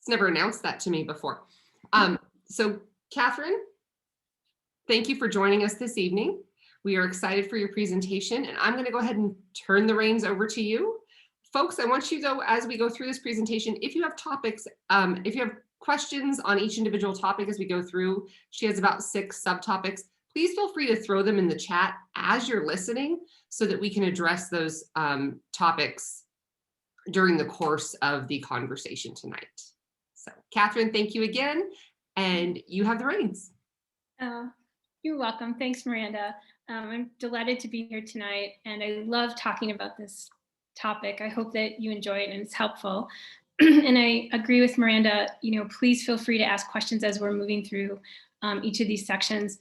never announced that to me before. So Catherine, thank you for joining us this evening. We are excited for your presentation, and I'm going to go ahead and turn the reins over to you. Folks, I want you to, as we go through this presentation, if you have topics, if you have questions on each individual topic as we go through, she has about 6 subtopics. Please feel free to throw them in the chat as you're listening so that we can address those topics during the course of the conversation tonight. So, Catherine, thank you again, and you have the reins. You're welcome. Thanks, Miranda. I'm delighted to be here tonight, and I love talking about this topic. I hope that you enjoy it and it's helpful. And I agree with Miranda, please feel free to ask questions as we're moving through each of these sections.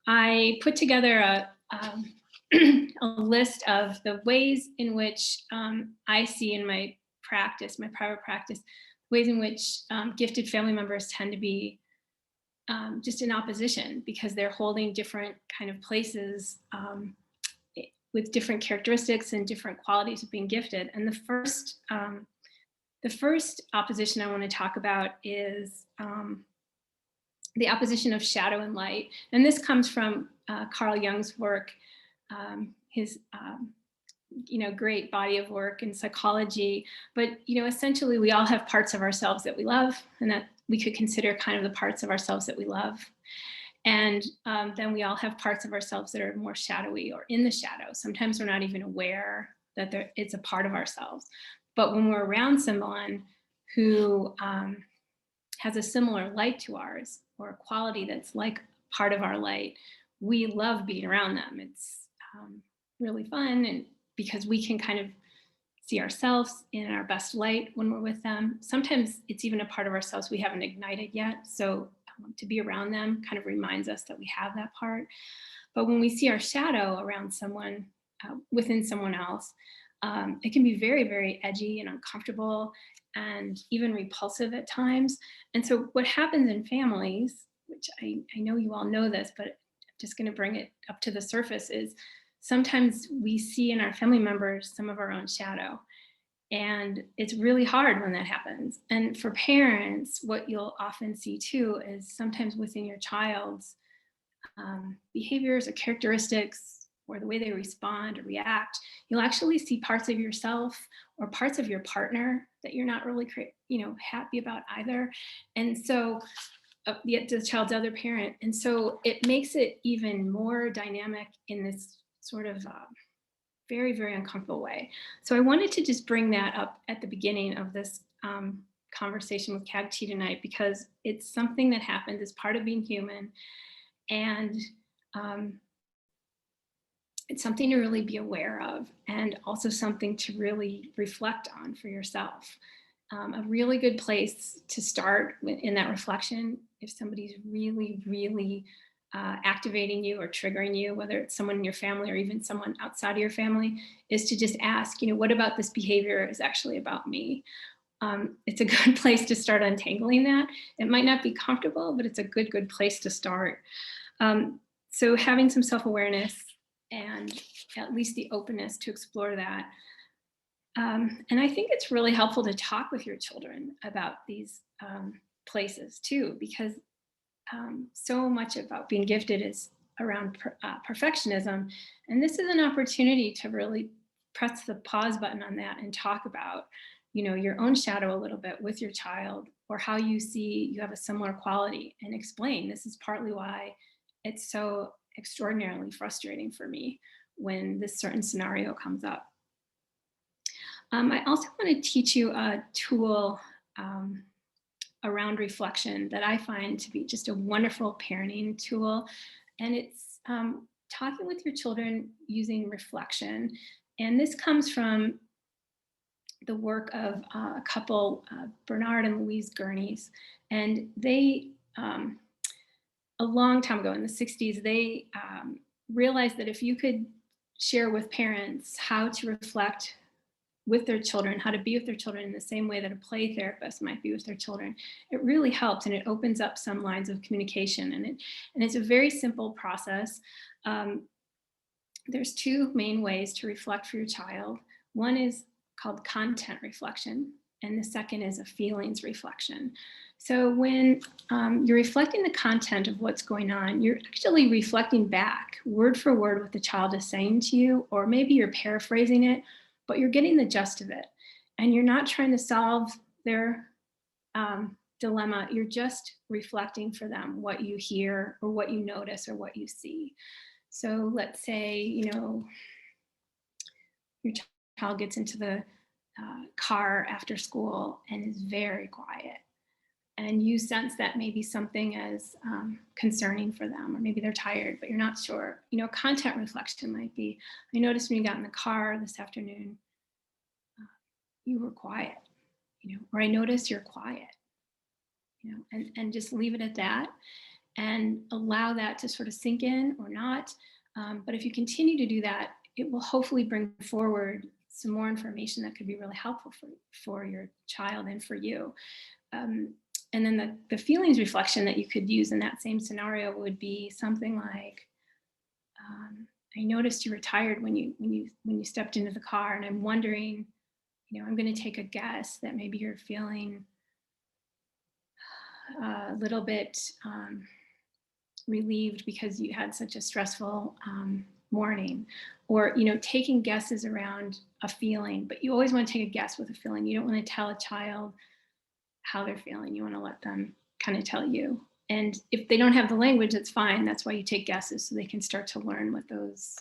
I put together a list of the ways in which I see in my practice, my private practice, ways in which gifted family members tend to be just in opposition because they're holding different kind of places with different characteristics and different qualities of being gifted. And the first opposition I want to talk about is the opposition of shadow and light. And this comes from Carl Jung's work, his great body of work in psychology. But essentially we all have parts of ourselves that we love and that we could consider kind of the parts of ourselves that we love. And then we all have parts of ourselves that are more shadowy or in the shadow. Sometimes we're not even aware that it's a part of ourselves. But when we're around someone who has a similar light to ours or a quality that's like part of our light, we love being around them. It's really fun, and because we can kind of see ourselves in our best light when we're with them. Sometimes it's even a part of ourselves we haven't ignited yet. So to be around them kind of reminds us that we have that part. But when we see our shadow around someone, within someone else, it can be very, very edgy and uncomfortable and even repulsive at times. And so what happens in families, which I know you all know this, but I'm just going to bring it up to the surface, is sometimes we see in our family members some of our own shadow. And it's really hard when that happens. And for parents, what you'll often see too is sometimes within your child's behaviors or characteristics or the way they respond or react, you'll actually see parts of yourself or parts of your partner that you're not really happy about either. And so the child's other parent. And so it makes it even more dynamic in this sort of very, very uncomfortable way. So I wanted to just bring that up at the beginning of this conversation with CAGT tonight, because it's something that happens as part of being human. And it's something to really be aware of, and also something to really reflect on for yourself. A really good place to start in that reflection, if somebody's really, really activating you or triggering you, whether it's someone in your family or even someone outside of your family, is to just ask, what about this behavior is actually about me? It's a good place to start untangling that. It might not be comfortable, but it's a good place to start. So having some self-awareness and at least the openness to explore that. And I think it's really helpful to talk with your children about these places too, because so much about being gifted is around perfectionism. And this is an opportunity to really press the pause button on that and talk about, your own shadow a little bit with your child, or how you see you have a similar quality, and explain this is partly why it's so extraordinarily frustrating for me when this certain scenario comes up. I also want to teach you a tool around reflection that I find to be just a wonderful parenting tool. And it's talking with your children using reflection. And this comes from the work of a couple, Bernard and Louise Gurneys. And they, a long time ago in the 60s, they realized that if you could share with parents how to reflect with their children, how to be with their children in the same way that a play therapist might be with their children, it really helps, and it opens up some lines of communication. And it's a very simple process. There's 2 main ways to reflect for your child. One is called content reflection, and the second is a feelings reflection. So when you're reflecting the content of what's going on, you're actually reflecting back word for word what the child is saying to you, or maybe you're paraphrasing it, but you're getting the gist of it. And you're not trying to solve their dilemma. You're just reflecting for them what you hear or what you notice or what you see. So let's say, your child gets into the car after school and is very quiet. And you sense that maybe something is concerning for them, or maybe they're tired, but you're not sure. Content reflection might be, I noticed when you got in the car this afternoon, you were quiet, or I noticed you're quiet, and just leave it at that and allow that to sort of sink in or not. But if you continue to do that, it will hopefully bring forward some more information that could be really helpful for your child and for you. And then the feelings reflection that you could use in that same scenario would be something like, I noticed you were tired when you stepped into the car, and I'm wondering, I'm going to take a guess that maybe you're feeling a little bit relieved because you had such a stressful morning, or taking guesses around a feeling. But you always want to take a guess with a feeling. You don't want to tell a child how they're feeling. You want to let them kind of tell you. And if they don't have the language, that's fine. That's why you take guesses, so they can start to learn what those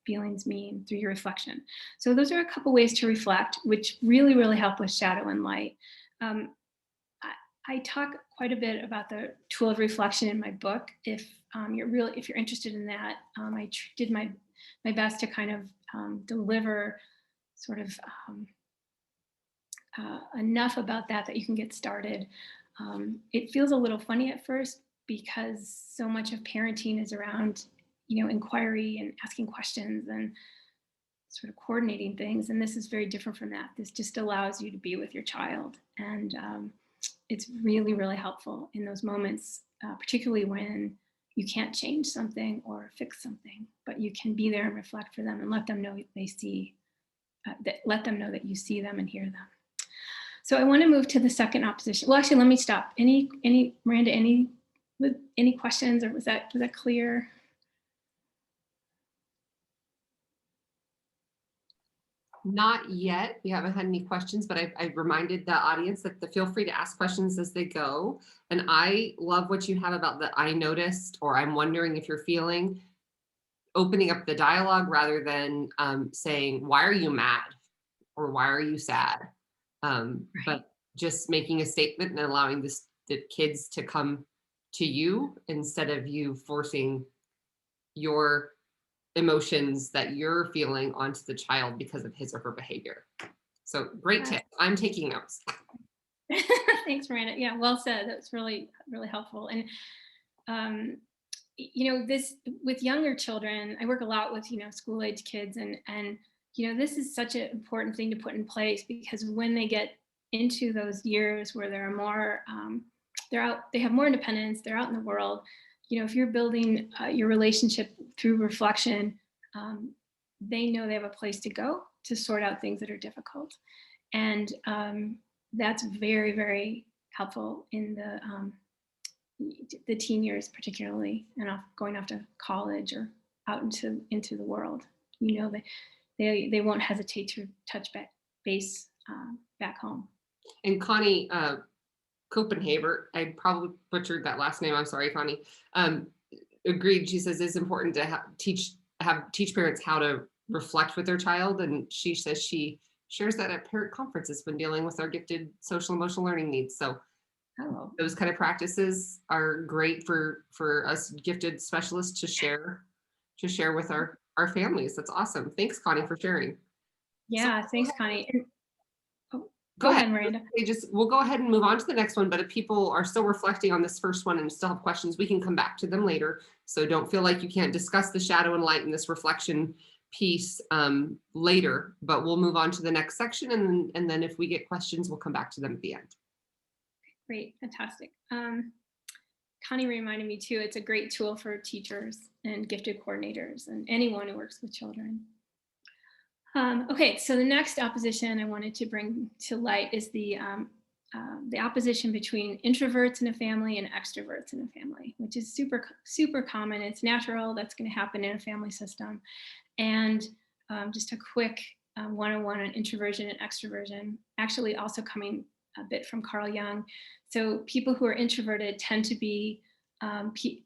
feelings mean through your reflection. So those are a couple ways to reflect, which really, really help with shadow and light. I talk quite a bit about the tool of reflection in my book. If you're interested in that, I did my best to kind of deliver sort of enough about that you can get started. It feels a little funny at first because so much of parenting is around, inquiry and asking questions and sort of coordinating things. And this is very different from that. This just allows you to be with your child. And it's really, really helpful in those moments, particularly when you can't change something or fix something, but you can be there and reflect for them and let them know they see, let them know that you see them and hear them. So I want to move to the second opposition. Well, actually, let me stop. Miranda, any questions, or was that clear? Not yet. We haven't had any questions, but I reminded the audience that feel free to ask questions as they go. And I love what you have about the I noticed, or I'm wondering if you're feeling, opening up the dialogue rather than saying, why are you mad? Or why are you sad? But just making a statement and allowing the kids to come to you instead of you forcing your emotions that you're feeling onto the child because of his or her behavior. So great tip. I'm taking notes. Thanks, Miranda. Yeah, well said. That's really, really helpful. And this with younger children, I work a lot with school age kids, and this is such an important thing to put in place, because when they get into those years where they're more, they have more independence, they're out in the world. If you're building your relationship through reflection, they know they have a place to go to sort out things that are difficult. And that's very, very helpful in the teen years, particularly, and going off to college or out into the world. They won't hesitate to touch base back home. And Connie Copenhaver, I probably butchered that last name. I'm sorry, Connie. Agreed. She says it's important to teach parents how to reflect with their child, and she says she shares that at parent conferences when dealing with our gifted social emotional learning needs. So those kind of practices are great for us gifted specialists to share with our families. That's awesome. Thanks, Connie, for sharing. Yeah, thanks, Connie. Go ahead, Miranda. We'll go ahead and move on to the next one, but if people are still reflecting on this first one and still have questions, we can come back to them later. So don't feel like you can't discuss the shadow and light in this reflection piece later, but we'll move on to the next section, and then if we get questions, we'll come back to them at the end. Great, fantastic. Connie reminded me too, it's a great tool for teachers and gifted coordinators and anyone who works with children. Okay, so the next opposition I wanted to bring to light is the opposition between introverts in a family and extroverts in a family, which is super common. It's natural. That's going to happen in a family system. And just a quick 101 on introversion and extroversion, actually also coming a bit from Carl Jung. So people who are introverted tend to be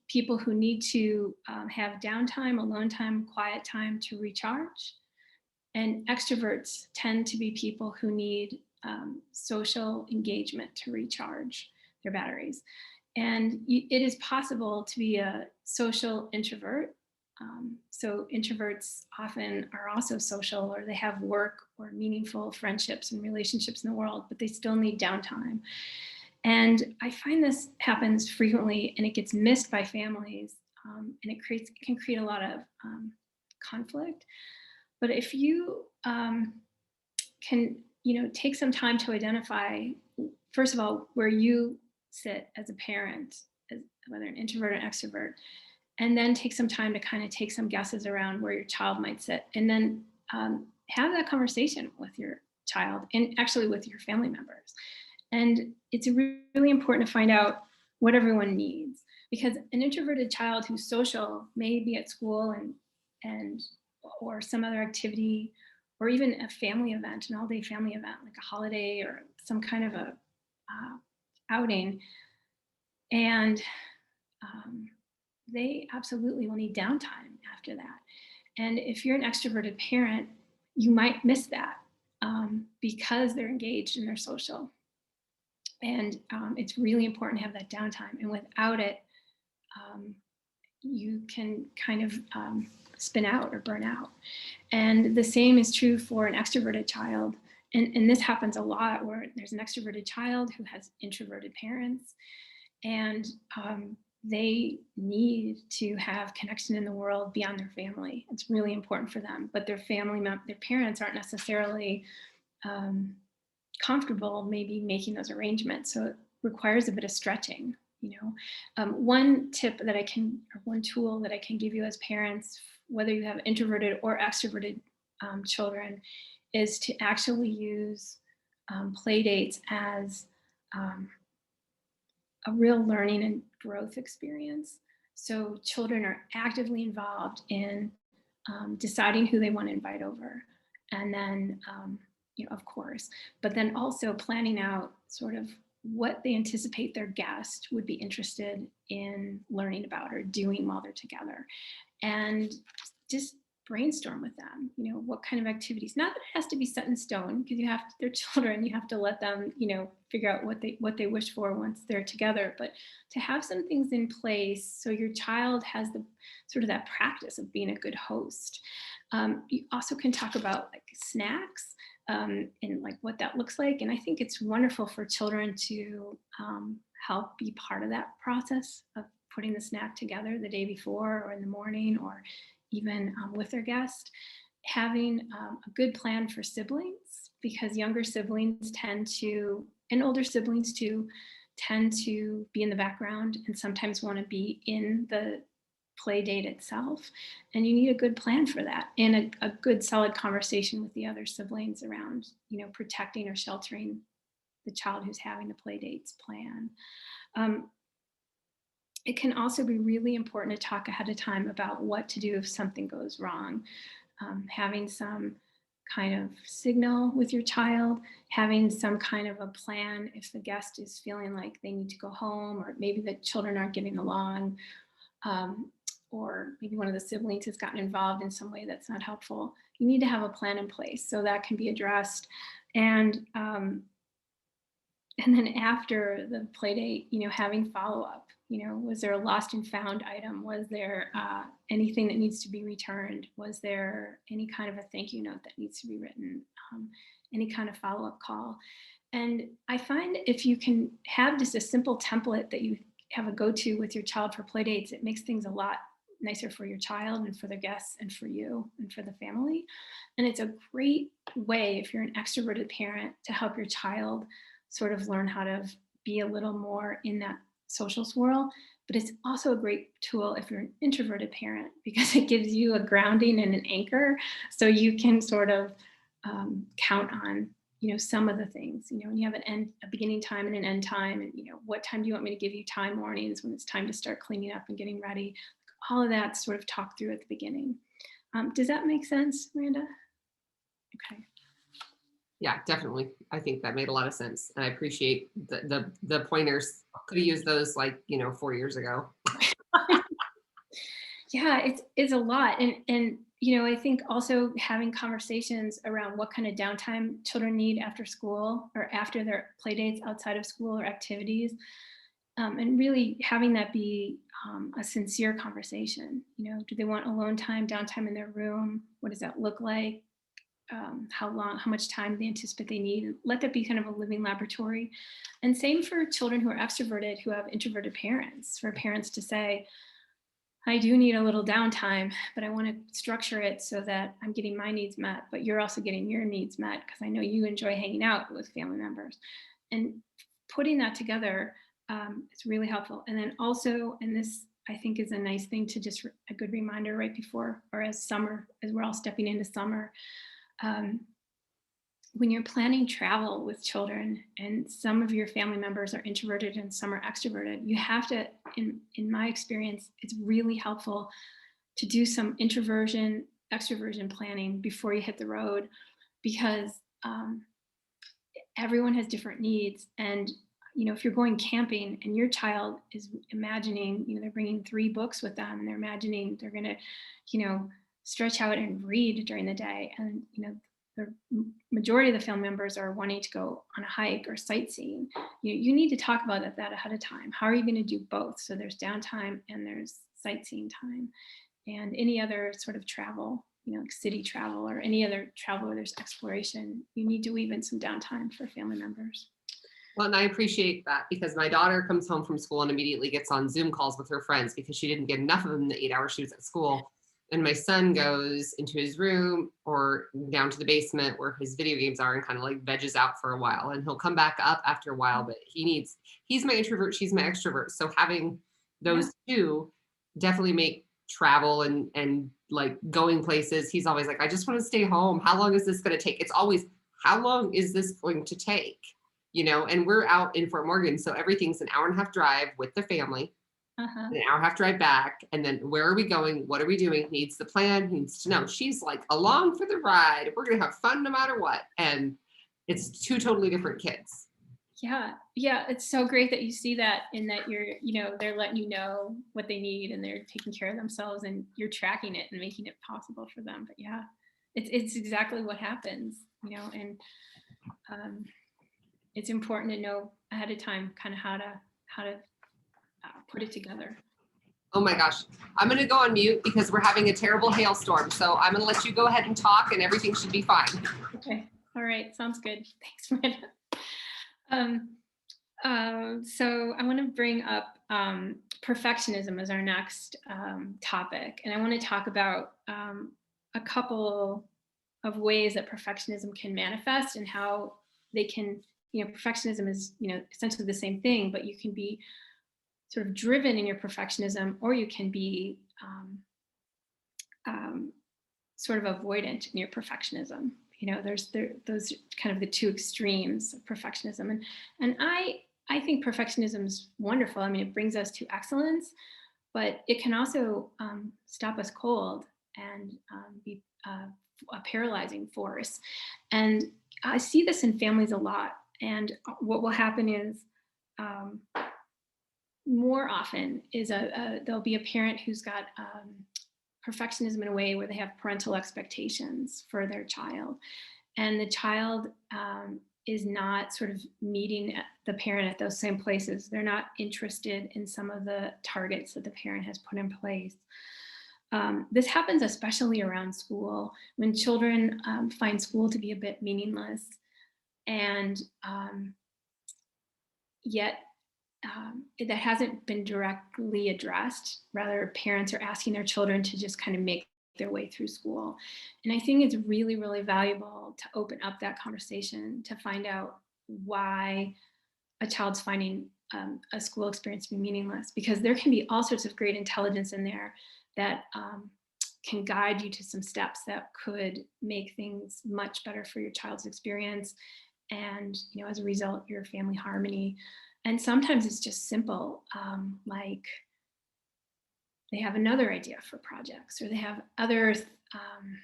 people who need to have downtime, alone time, quiet time to recharge. And extroverts tend to be people who need social engagement to recharge their batteries. And it is possible to be a social introvert. So introverts often are also social, or they have work or meaningful friendships and relationships in the world, but they still need downtime. And I find this happens frequently, and it gets missed by families, and it can create a lot of conflict. But if you can, take some time to identify, first of all, where you sit as a parent, whether an introvert or extrovert, and then take some time to kind of take some guesses around where your child might sit, and then have that conversation with your child and actually with your family members. And it's really important to find out what everyone needs, because an introverted child who's social may be at school and or some other activity, or even a family event, an all-day family event, like a holiday or some kind of a outing. And they absolutely will need downtime after that. And if you're an extroverted parent, you might miss that because they're engaged and they're social. And it's really important to have that downtime. And without it, you can kind of spin out or burn out. And the same is true for an extroverted child. And this happens a lot, where there's an extroverted child who has introverted parents, and they need to have connection in the world beyond their family. It's really important for them, but their parents aren't necessarily comfortable maybe making those arrangements. So it requires a bit of stretching. One tip that one tool that I can give you as parents, whether you have introverted or extroverted children, is to actually use play dates as a real learning and growth experience. So children are actively involved in deciding who they want to invite over. And then, of course, but then also planning out sort of what they anticipate their guest would be interested in learning about or doing while they're together. And just brainstorm with them, what kind of activities. Not that it has to be set in stone, because they're children, you have to let them, figure out what they wish for once they're together, but to have some things in place so your child has the sort of that practice of being a good host. You also can talk about like snacks and like what that looks like. And I think it's wonderful for children to help be part of that process of putting the snack together the day before or in the morning, or even with their guest. Having a good plan for siblings, because younger siblings and older siblings too, tend to be in the background and sometimes want to be in the play date itself. And you need a good plan for that, and a good solid conversation with the other siblings around, protecting or sheltering the child who's having the play date's plan. It can also be really important to talk ahead of time about what to do if something goes wrong. Having some kind of signal with your child, having some kind of a plan if the guest is feeling like they need to go home, or maybe the children aren't getting along, or maybe one of the siblings has gotten involved in some way that's not helpful. You need to have a plan in place so that can be addressed. And then after the play date, having follow-up. Was there a lost and found item? Was there anything that needs to be returned? Was there any kind of a thank you note that needs to be written? Any kind of follow-up call? And I find if you can have just a simple template that you have a go-to with your child for play dates, it makes things a lot nicer for your child and for the guests and for you and for the family. And it's a great way, if you're an extroverted parent, to help your child sort of learn how to be a little more in that social swirl, but it's also a great tool if you're an introverted parent, because it gives you a grounding and an anchor, so you can sort of count on, some of the things, and you have a beginning time and an end time, and what time do you want me to give you time mornings when it's time to start cleaning up and getting ready, all of that sort of talk through at the beginning. Does that make sense, Miranda? Okay. Yeah, definitely. I think that made a lot of sense. And I appreciate the pointers. Could have used those 4 years ago. Yeah, it's a lot. And I think also having conversations around what kind of downtime children need after school or after their play dates outside of school or activities, and really having that be a sincere conversation. Do they want alone time, downtime in their room? What does that look like? How much time do they anticipate they need? Let that be kind of a living laboratory. And same for children who are extroverted, who have introverted parents, for parents to say, I do need a little downtime, but I want to structure it so that I'm getting my needs met, but you're also getting your needs met, because I know you enjoy hanging out with family members. And putting that together is really helpful. And then also, and this I think is a nice thing to just a good reminder right before, or as we're all stepping into summer, when you're planning travel with children and some of your family members are introverted and some are extroverted, you have to, in my experience, it's really helpful to do some introversion, extroversion planning before you hit the road, because everyone has different needs. And if you're going camping and your child is imagining, they're bringing 3 books with them, and they're imagining they're going to, stretch out and read during the day, and the majority of the family members are wanting to go on a hike or sightseeing, you need to talk about that ahead of time. How are you going to do both? So there's downtime and there's sightseeing time, and any other sort of travel, like city travel or any other travel where there's exploration, you need to weave in some downtime for family members. Well, and I appreciate that, because my daughter comes home from school and immediately gets on Zoom calls with her friends because she didn't get enough of them the 8 hours she was at school. And my son goes into his room or down to the basement where his video games are and kind of veges out for a while. And he'll come back up after a while, but he's my introvert, she's my extrovert. So having those two definitely make travel and going places. He's always like, I just want to stay home. How long is this going to take? It's always, how long is this going to take? And we're out in Fort Morgan. So everything's an 1.5 hour drive with the family. An 1.5 hour drive back, and then where are we going? What are we doing? Needs the plan, needs to know. She's like, along for the ride. We're gonna have fun no matter what. And it's 2 totally different kids. Yeah, it's so great that you see that, in that you're, they're letting you know what they need and they're taking care of themselves, and you're tracking it and making it possible for them. But yeah, it's exactly what happens, and it's important to know ahead of time kind of how to put it together. Oh my gosh. I'm going to go on mute because we're having a terrible hailstorm. So I'm going to let you go ahead and talk, and everything should be fine. Okay. All right. Sounds good. Thanks, Miranda. So I want to bring up perfectionism as our next topic. And I want to talk about a couple of ways that perfectionism can manifest, and how they can, perfectionism is, essentially the same thing, but you can be sort of driven in your perfectionism, or you can be sort of avoidant in your perfectionism. There's those kind of the 2 extremes of perfectionism, and I think perfectionism is wonderful. I mean, it brings us to excellence, but it can also stop us cold and be a paralyzing force. And I see this in families a lot. And what will happen is, more often is there'll be a parent who's got perfectionism in a way where they have parental expectations for their child, and the child is not sort of meeting the parent at those same places. They're not interested in some of the targets that the parent has put in place. This happens especially around school, when children find school to be a bit meaningless, and yet that hasn't been directly addressed. Rather, parents are asking their children to just kind of make their way through school. And I think it's really, really valuable to open up that conversation to find out why a child's finding a school experience be meaningless, because there can be all sorts of great intelligence in there that can guide you to some steps that could make things much better for your child's experience, and as a result, your family harmony. And sometimes it's just simple, like they have another idea for projects, or they have other um,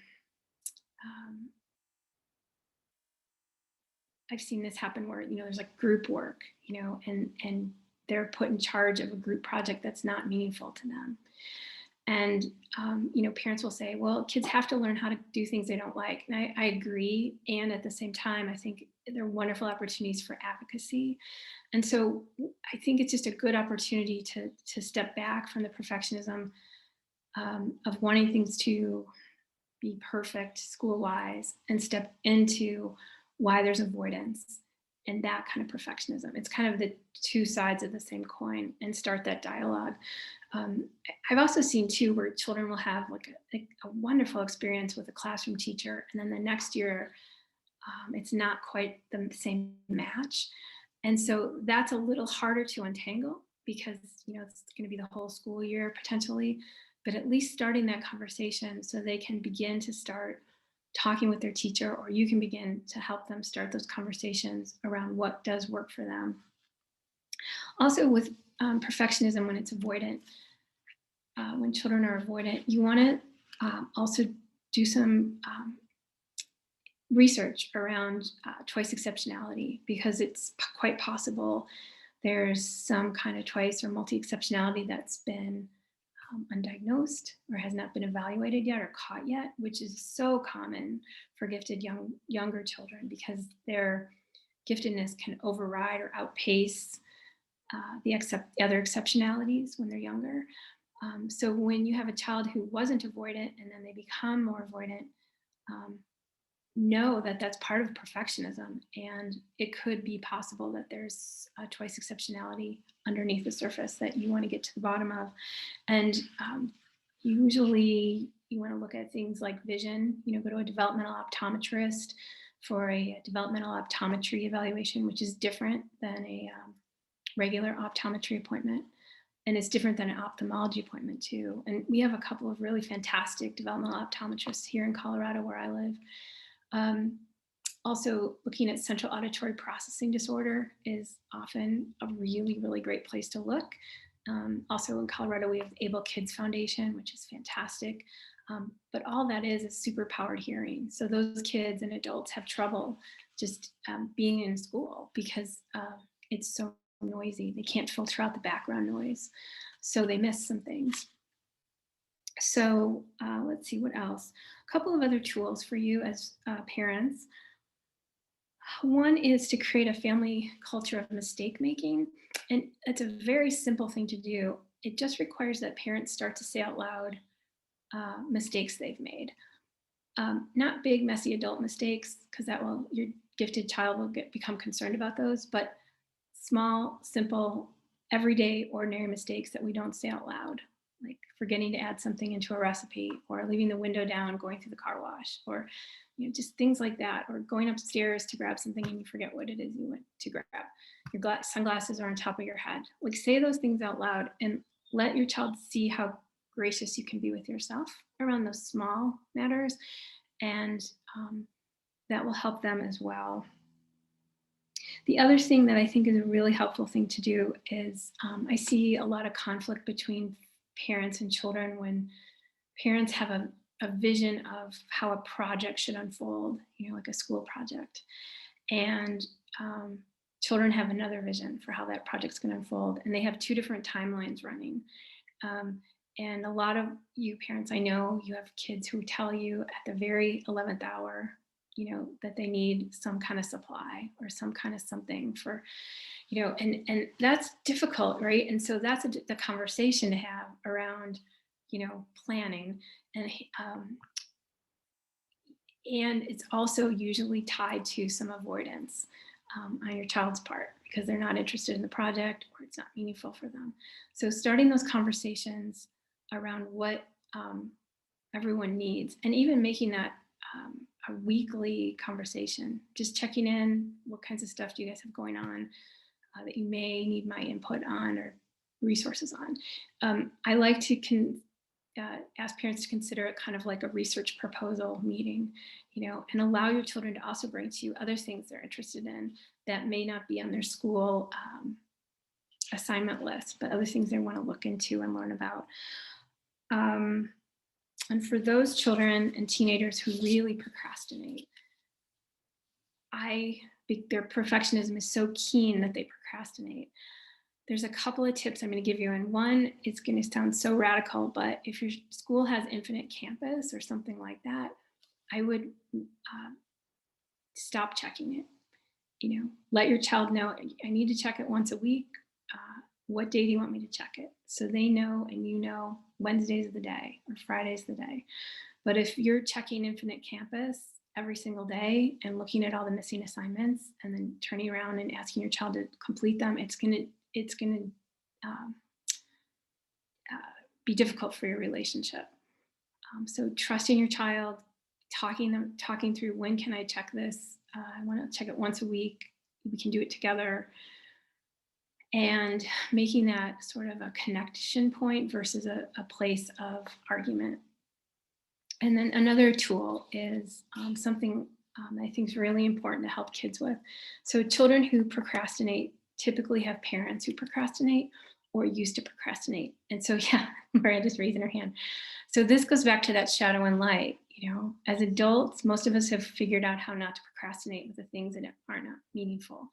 I've seen this happen where there's like group work, and they're put in charge of a group project that's not meaningful to them. And parents will say, well, kids have to learn how to do things they don't like. And I agree. And at the same time, I think they're wonderful opportunities for advocacy. And so I think it's just a good opportunity to step back from the perfectionism of wanting things to be perfect school-wise, and step into why there's avoidance and that kind of perfectionism. It's kind of the two sides of the same coin, and start that dialogue. I've also seen too where children will have like a wonderful experience with a classroom teacher, and then the next year it's not quite the same match. And so that's a little harder to untangle, because it's going to be the whole school year potentially, but at least starting that conversation so they can begin to start talking with their teacher, or you can begin to help them start those conversations around what does work for them. Also with perfectionism, when it's avoidant, when children are avoidant, you want to also do some research around twice exceptionality, because it's quite possible there's some kind of twice or multi-exceptionality that's been undiagnosed or has not been evaluated yet or caught yet, which is so common for gifted younger children, because their giftedness can override or outpace the other exceptionalities when they're younger. So when you have a child who wasn't avoidant and then they become more avoidant, know that that's part of perfectionism, and it could be possible that there's a twice exceptionality underneath the surface that you want to get to the bottom of. And usually you want to look at things like vision, go to a developmental optometrist for a developmental optometry evaluation, which is different than a regular optometry appointment. And it's different than an ophthalmology appointment too. And we have a couple of really fantastic developmental optometrists here in Colorado where I live. Also, looking at central auditory processing disorder is often a really, really great place to look. Also in Colorado, we have Able Kids Foundation, which is fantastic. But all that is super powered hearing. So those kids and adults have trouble just being in school because it's so noisy. They can't filter out the background noise. So they miss some things. So let's see what else. A couple of other tools for you as parents. One is to create a family culture of mistake making. And it's a very simple thing to do. It just requires that parents start to say out loud mistakes they've made. Not big, messy adult mistakes, because your gifted child will become concerned about those, but small, simple, everyday, ordinary mistakes that we don't say out loud, like forgetting to add something into a recipe, or leaving the window down, going through the car wash, or just things like that, or going upstairs to grab something and you forget what it is you went to grab. Your sunglasses are on top of your head. Like, say those things out loud and let your child see how gracious you can be with yourself around those small matters, and that will help them as well. The other thing that I think is a really helpful thing to do is I see a lot of conflict between parents and children when parents have a vision of how a project should unfold, like a school project, and children have another vision for how that project's going to unfold, and they have two different timelines running. And a lot of you parents, I know you have kids who tell you at the very 11th hour, that they need some kind of supply or some kind of something for, and that's difficult, right? And so that's the conversation to have around, planning, and it's also usually tied to some avoidance on your child's part because they're not interested in the project or it's not meaningful for them. So starting those conversations around what everyone needs, and even making that a weekly conversation, just checking in, what kinds of stuff do you guys have going on? that you may need my input on or resources on. I like to ask parents to consider it kind of like a research proposal meeting, and allow your children to also bring to you other things they're interested in that may not be on their school assignment list, but other things they want to look into and learn about. And for those children and teenagers who really procrastinate, their perfectionism is so keen that they procrastinate. There's a couple of tips I'm going to give you. And one, it's going to sound so radical, but if your school has infinite campus or something like that, I would stop checking it. Let your child know, I need to check it once a week. What day do you want me to check it? So they know, and Wednesday's the day or Friday's the day. But if you're checking infinite campus every single day and looking at all the missing assignments and then turning around and asking your child to complete them, it's going to be difficult for your relationship. So trusting your child, talking through, when can I check this? I want to check it once a week. We can do it together. And making that sort of a connection point versus a place of argument. And then another tool is something I think is really important to help kids with. So children who procrastinate typically have parents who procrastinate or used to procrastinate. And so, yeah, Miranda's raising her hand. So this goes back to that shadow and light. As adults, most of us have figured out how not to procrastinate with the things that are not meaningful.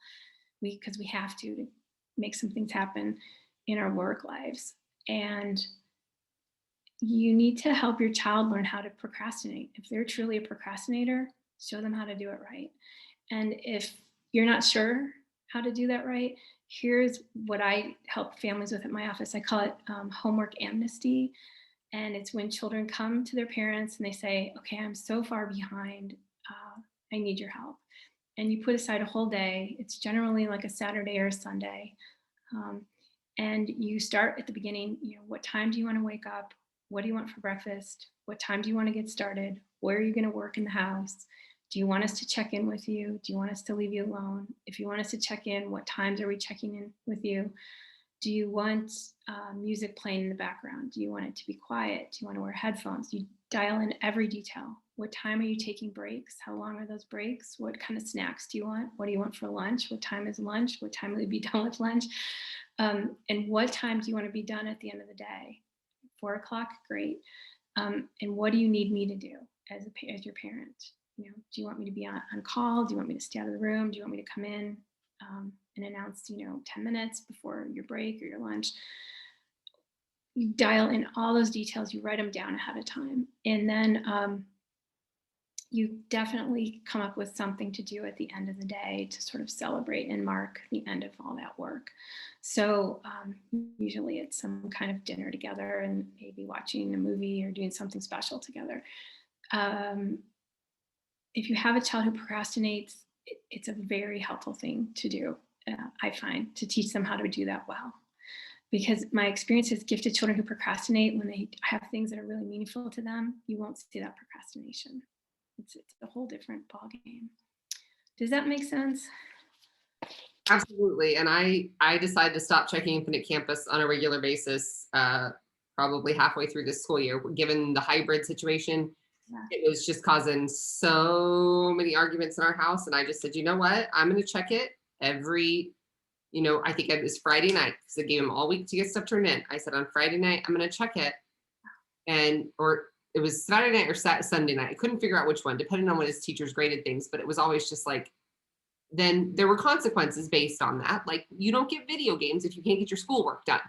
Because we have to make some things happen in our work lives. And you need to help your child learn how to procrastinate. If they're truly a procrastinator, show them how to do it right. And if you're not sure how to do that right, here's what I help families with at my office. I call it homework amnesty. And it's when children come to their parents and they say, okay, I'm so far behind, I need your help. And you put aside a whole day. It's generally like a Saturday or a Sunday. And you start at the beginning, what time do you want to wake up? What do you want for breakfast? What time do you want to get started? Where are you going to work in the house? Do you want us to check in with you? Do you want us to leave you alone? If you want us to check in, what times are we checking in with you? Do you want music playing in the background? Do you want it to be quiet? Do you want to wear headphones? You dial in every detail. What time are you taking breaks? How long are those breaks? What kind of snacks do you want? What do you want for lunch? What time is lunch? What time will you be done with lunch? And what time do you want to be done at the end of the day? 4 o'clock? Great. And what do you need me to do as your parent? Do you want me to be on call? Do you want me to stay out of the room? Do you want me to come in and announce, 10 minutes before your break or your lunch? You dial in all those details, you write them down ahead of time. And then you definitely come up with something to do at the end of the day to sort of celebrate and mark the end of all that work. So usually it's some kind of dinner together and maybe watching a movie or doing something special together. If you have a child who procrastinates, it's a very helpful thing to do, I find, to teach them how to do that well. Because my experience is gifted children who procrastinate, when they have things that are really meaningful to them, you won't see that procrastination. It's a whole different ballgame. Does that make sense? Absolutely. And I decided to stop checking Infinite Campus on a regular basis, probably halfway through this school year, given the hybrid situation. Yeah. It was just causing so many arguments in our house. And I just said, you know what? I'm going to check it every, I think it was Friday night, because I gave him all week to get stuff turned in. I said, on Friday night, I'm going to check it. Or it was Saturday night or Sunday night. I couldn't figure out which one, depending on what his teachers graded things. But it was always just like, then there were consequences based on that. Like, you don't get video games if you can't get your schoolwork done.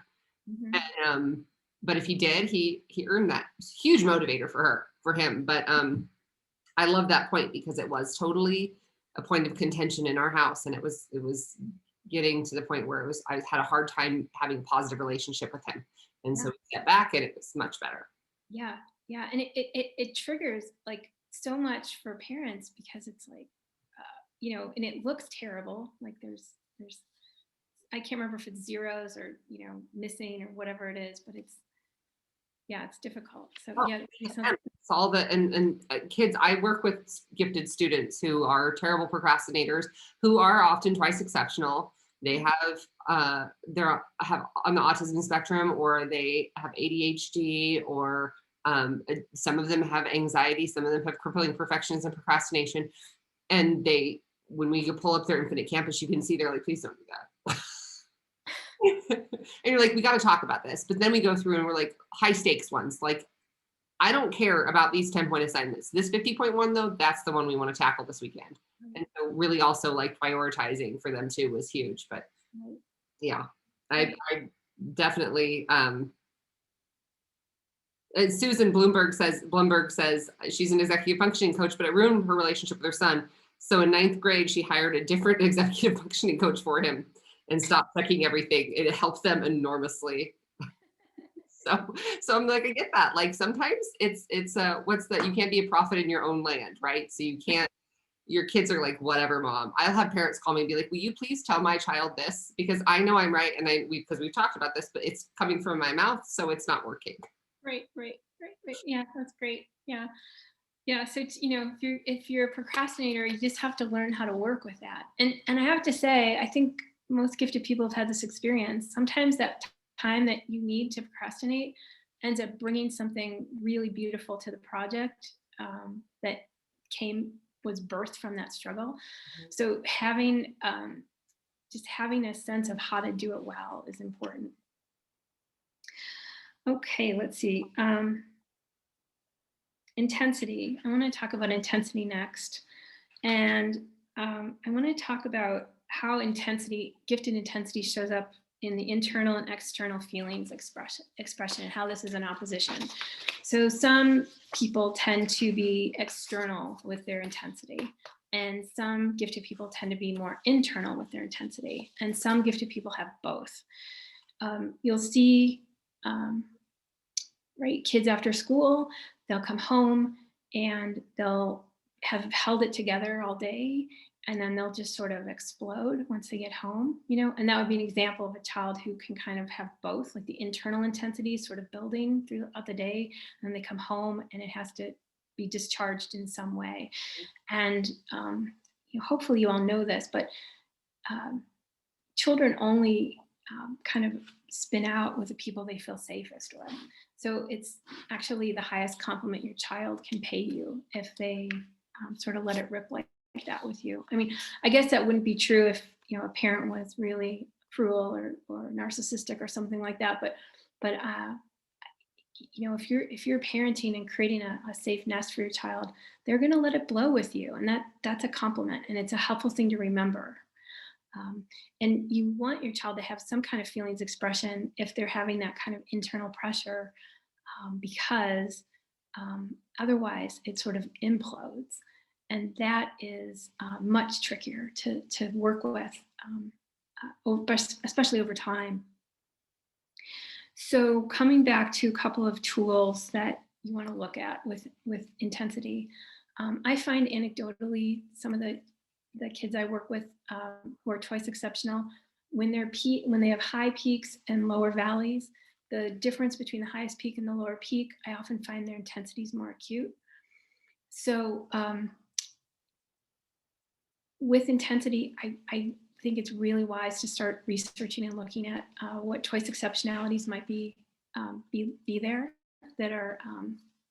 Mm-hmm. And, but if he did, he earned that. Huge motivator for him. But I love that point, because it was totally a point of contention in our house. And it was getting to the point where I had a hard time having a positive relationship with him. And so we stepped back and it was much better. Yeah. Yeah. And it triggers like so much for parents, because it's like, and it looks terrible. Like there's, I can't remember if it's zeros or, missing or whatever it is, but it's difficult. So it's all the, and kids, I work with gifted students who are terrible procrastinators, who are often twice exceptional, They have on the autism spectrum, or they have ADHD, or some of them have anxiety, some of them have crippling perfectionism and procrastination. And when we pull up their Infinite Campus, you can see they're like, please don't do that. And you're like, we got to talk about this. But then we go through and we're like, high stakes ones. Like, I don't care about these 10-point assignments. This 50.1 though, that's the one we want to tackle this weekend. And so really also like prioritizing for them too was huge. But yeah, I definitely, Susan Blumberg says she's an executive functioning coach, but it ruined her relationship with her son. So in 9th grade, she hired a different executive functioning coach for him and stopped checking everything. It helped them enormously. So I'm like, I get that. Like sometimes it's you can't be a prophet in your own land, right? So you can't, your kids are like, whatever, mom. I'll have parents call me and be like, will you please tell my child this? Because I know I'm right. And because we've talked about this, but it's coming from my mouth. So it's not working. Right. Yeah, that's great. Yeah. So it's, if you're a procrastinator, you just have to learn how to work with that. And I have to say, I think most gifted people have had this experience. Sometimes that time that you need to procrastinate ends up bringing something really beautiful to the project that was birthed from that struggle. So having just having a sense of how to do it well is important. Okay, let's see. Intensity. I want to talk about intensity next. And I want to talk about how gifted intensity shows up in the internal and external feelings expression, and how this is an opposition. So some people tend to be external with their intensity, and some gifted people tend to be more internal with their intensity, and some gifted people have both. You'll see, right, kids after school, they'll come home and they'll have held it together all day, and then they'll just sort of explode once they get home, and that would be an example of a child who can kind of have both, like the internal intensity sort of building throughout the day, and then they come home and it has to be discharged in some way. And hopefully you all know this, but children only kind of spin out with the people they feel safest with. So it's actually the highest compliment your child can pay you if they sort of let it rip like that with you. I mean, I guess that wouldn't be true if a parent was really cruel or narcissistic or something like that. But if you're parenting and creating a safe nest for your child, they're going to let it blow with you, and that's a compliment, and it's a helpful thing to remember. And you want your child to have some kind of feelings expression if they're having that kind of internal pressure, because otherwise it sort of implodes. And that is much trickier to work with, especially over time. So coming back to a couple of tools that you want to look at with intensity, I find anecdotally some of the kids I work with who are twice exceptional, when they have high peaks and lower valleys, the difference between the highest peak and the lower peak, I often find their intensity is more acute. So with intensity, I think it's really wise to start researching and looking at what twice exceptionalities might be there that are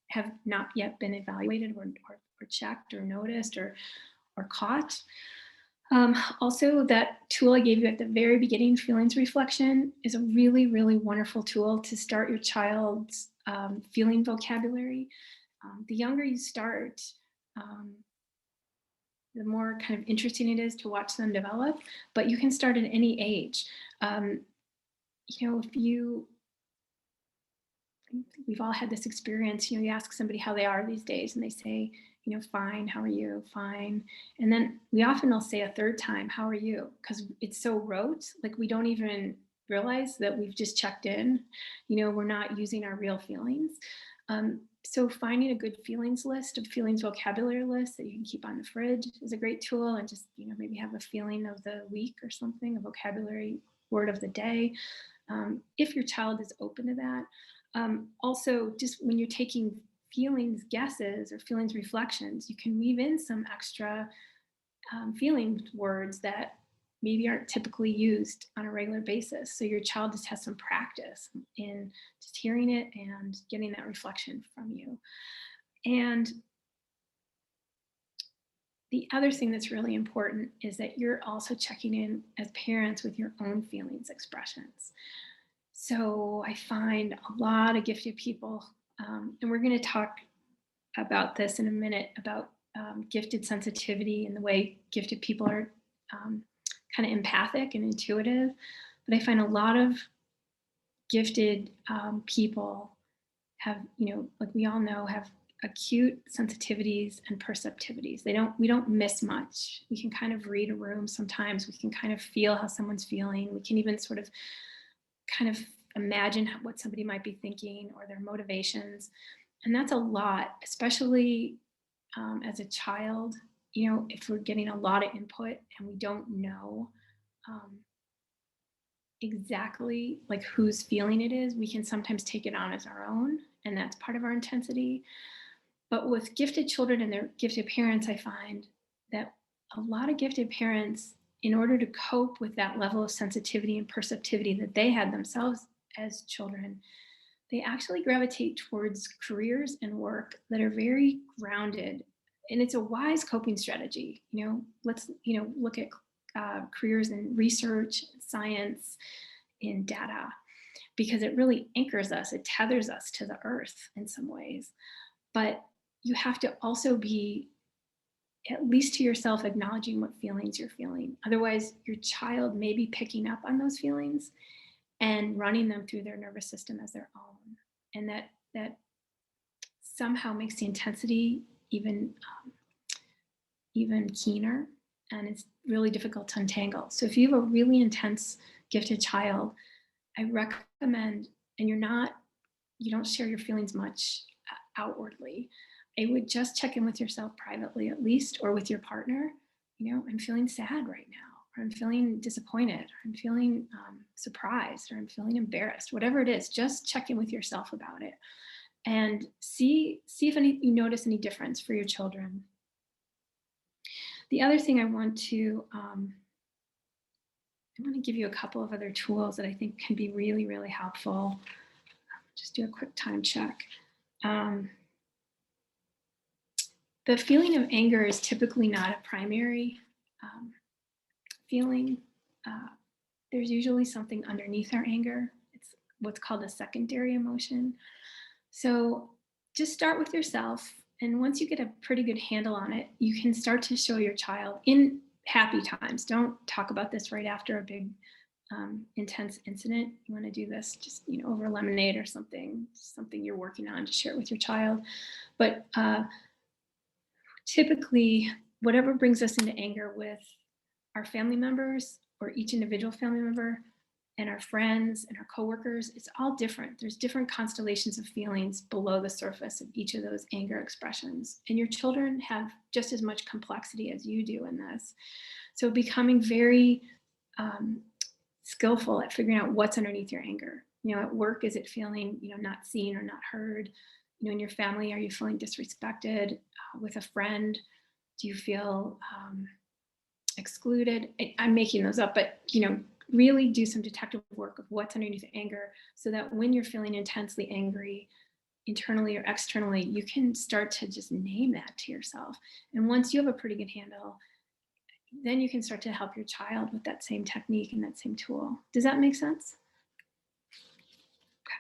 have not yet been evaluated or checked or noticed or caught. Also, that tool I gave you at the very beginning, feelings reflection, is a really, really wonderful tool to start your child's feeling vocabulary. The younger you start, the more kind of interesting it is to watch them develop, but you can start at any age. We've all had this experience, you ask somebody how they are these days and they say, fine, how are you? Fine. And then we often will say a third time, how are you? Because it's so rote, like we don't even realize that we've just checked in. We're not using our real feelings. So finding a good feelings list, a feelings vocabulary list that you can keep on the fridge is a great tool, and just, maybe have a feeling of the week or something, a vocabulary word of the day, if your child is open to that. Also, just when you're taking feelings guesses or feelings reflections, you can weave in some extra feelings words that maybe aren't typically used on a regular basis. So your child just has some practice in just hearing it and getting that reflection from you. And the other thing that's really important is that you're also checking in as parents with your own feelings expressions. So I find a lot of gifted people, and we're going to talk about this in a minute, about gifted sensitivity and the way gifted people are kind of empathic and intuitive. But I find a lot of gifted people have, like we all know, have acute sensitivities and perceptivities. We don't miss much. We can kind of read a room sometimes. We can kind of feel how someone's feeling. We can even sort of kind of imagine what somebody might be thinking or their motivations. And that's a lot, especially as a child, if we're getting a lot of input and we don't know exactly like whose feeling it is, we can sometimes take it on as our own, and that's part of our intensity. But with gifted children and their gifted parents, I find that a lot of gifted parents, in order to cope with that level of sensitivity and perceptivity that they had themselves as children, they actually gravitate towards careers and work that are very grounded. And it's a wise coping strategy. Let's look at careers in research, science, in data, because it really anchors us. It tethers us to the earth in some ways. But you have to also be, at least to yourself, acknowledging what feelings you're feeling. Otherwise, your child may be picking up on those feelings and running them through their nervous system as their own. And that somehow makes the intensity even keener, and it's really difficult to untangle. So if you have a really intense gifted child, I recommend, and you don't share your feelings much outwardly, I would just check in with yourself privately, at least, or with your partner. I'm feeling sad right now, or I'm feeling disappointed, or I'm feeling surprised, or I'm feeling embarrassed. Whatever it is, just check in with yourself about it, and see if you notice any difference for your children. The other thing I want to give you a couple of other tools that I think can be really, really helpful. Just do a quick time check. The feeling of anger is typically not a primary feeling. There's usually something underneath our anger. It's what's called a secondary emotion. So just start with yourself. And once you get a pretty good handle on it, you can start to show your child in happy times. Don't talk about this right after a big intense incident. You want to do this just over lemonade or something you're working on, to share it with your child. But typically, whatever brings us into anger with our family members, or each individual family member, and our friends and our coworkers, it's all different. There's different constellations of feelings below the surface of each of those anger expressions. And your children have just as much complexity as you do in this. So becoming very skillful at figuring out what's underneath your anger. At work, is it feeling, not seen or not heard? In your family, are you feeling disrespected? With a friend, do you feel excluded? I'm making those up, but really do some detective work of what's underneath the anger, so that when you're feeling intensely angry, internally or externally, you can start to just name that to yourself. And once you have a pretty good handle, then you can start to help your child with that same technique and that same tool. Does that make sense?